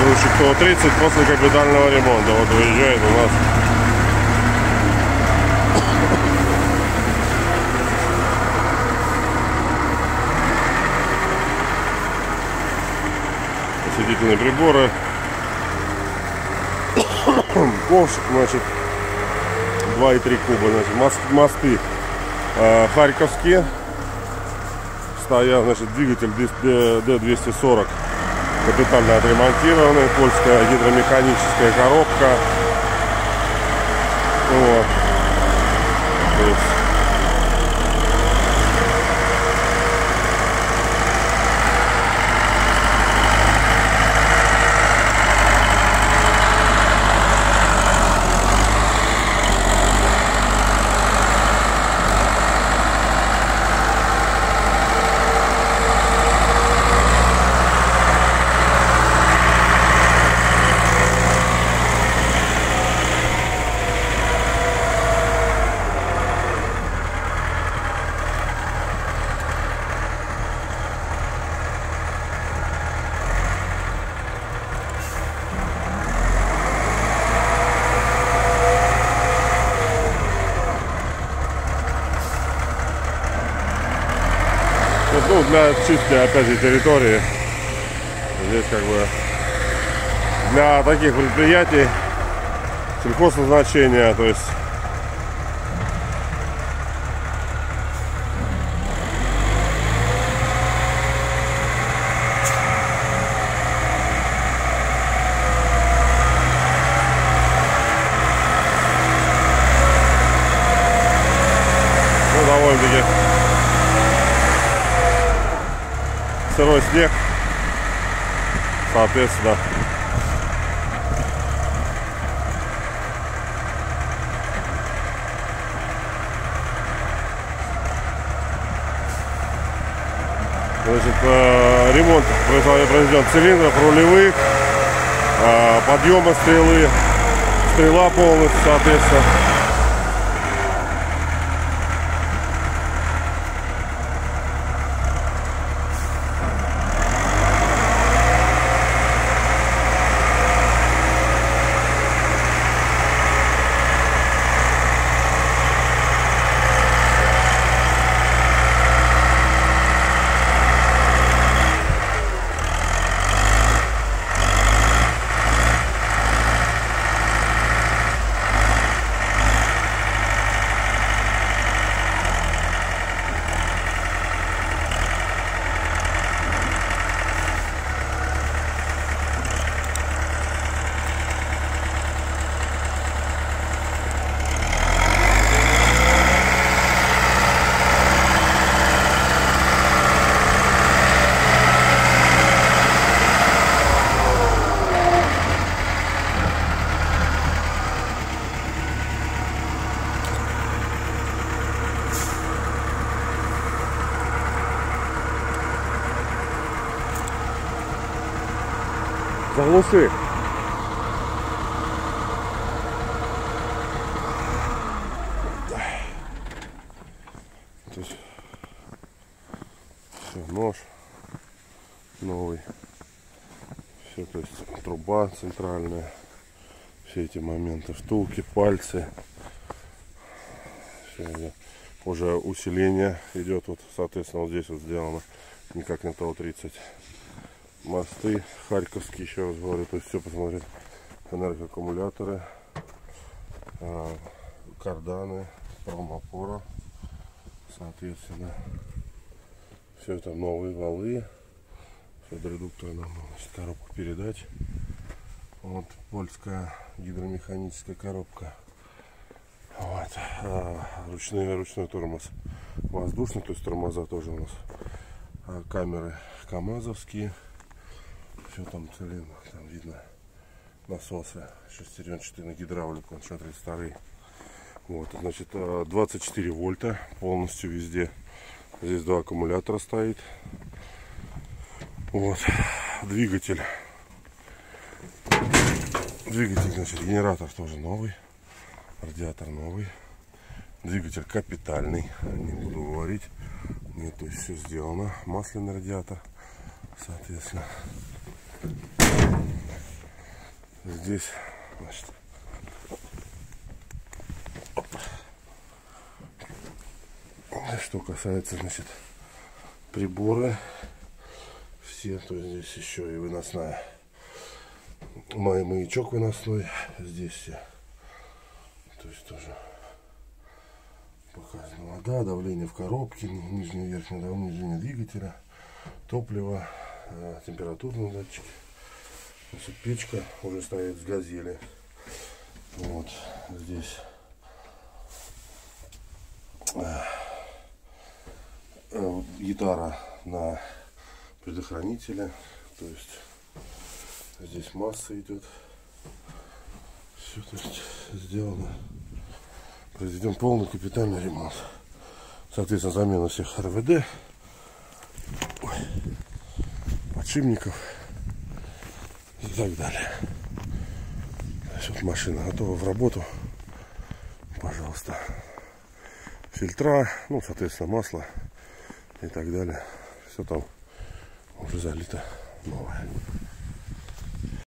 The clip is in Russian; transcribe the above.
погрузчик ТО-30 после капитального ремонта. Вот выезжает у нас. Осветительные приборы. Ковш, значит, 2,3 куба. Значит, мосты харьковские. Стоят, значит, двигатель D240 капитально отремонтированный. Польская гидромеханическая коробка. Вот. То есть ну, для чистки, опять же, территории. Здесь как бы для таких предприятий сельхозназначения, то есть ну, довольно-таки сырой снег, соответственно, значит, ремонт произведен цилиндров, рулевых, подъема стрелы, стрела полностью, соответственно. Заглуши. То есть все, нож новый. Все, то есть труба центральная. Все эти моменты, втулки, пальцы. Все, уже усиление идет. Вот, соответственно, вот здесь вот сделано. Никак не ТО-30. Мосты харьковские, еще раз говорю, то есть все посмотреть, энергоаккумуляторы, карданы, промопора, соответственно, все это новые валы, все редукторы нам, коробку передач, вот польская гидромеханическая коробка, вот, ручной тормоз, воздушный, то есть тормоза тоже у нас, камеры камазовские. Все там цилиндр, там видно насосы, шестеренчатые на гидравлику, он смотрит старый. Вот, значит, 24 вольта полностью везде. Здесь два аккумулятора стоит. Вот, двигатель, значит, генератор тоже новый, радиатор новый, двигатель капитальный, не буду говорить. Нет, то есть все сделано, масляный радиатор, соответственно. Здесь, значит, что касается, значит, приборы, все, то есть здесь еще и выносная, маячок выносной, здесь все, то есть тоже показано вода, давление в коробке, нижнее и верхнее давление двигателя, топливо, температурные датчики. Значит, печка уже стоит с газели. Вот здесь гитара на предохранителе, то есть здесь масса идет. Все, то есть сделано. Произведем полный капитальный ремонт. Соответственно, замена всех РВД, подшипников и так далее. Вот машина готова в работу. Пожалуйста. Фильтра, ну, соответственно, масло и так далее. Все там уже залито новое.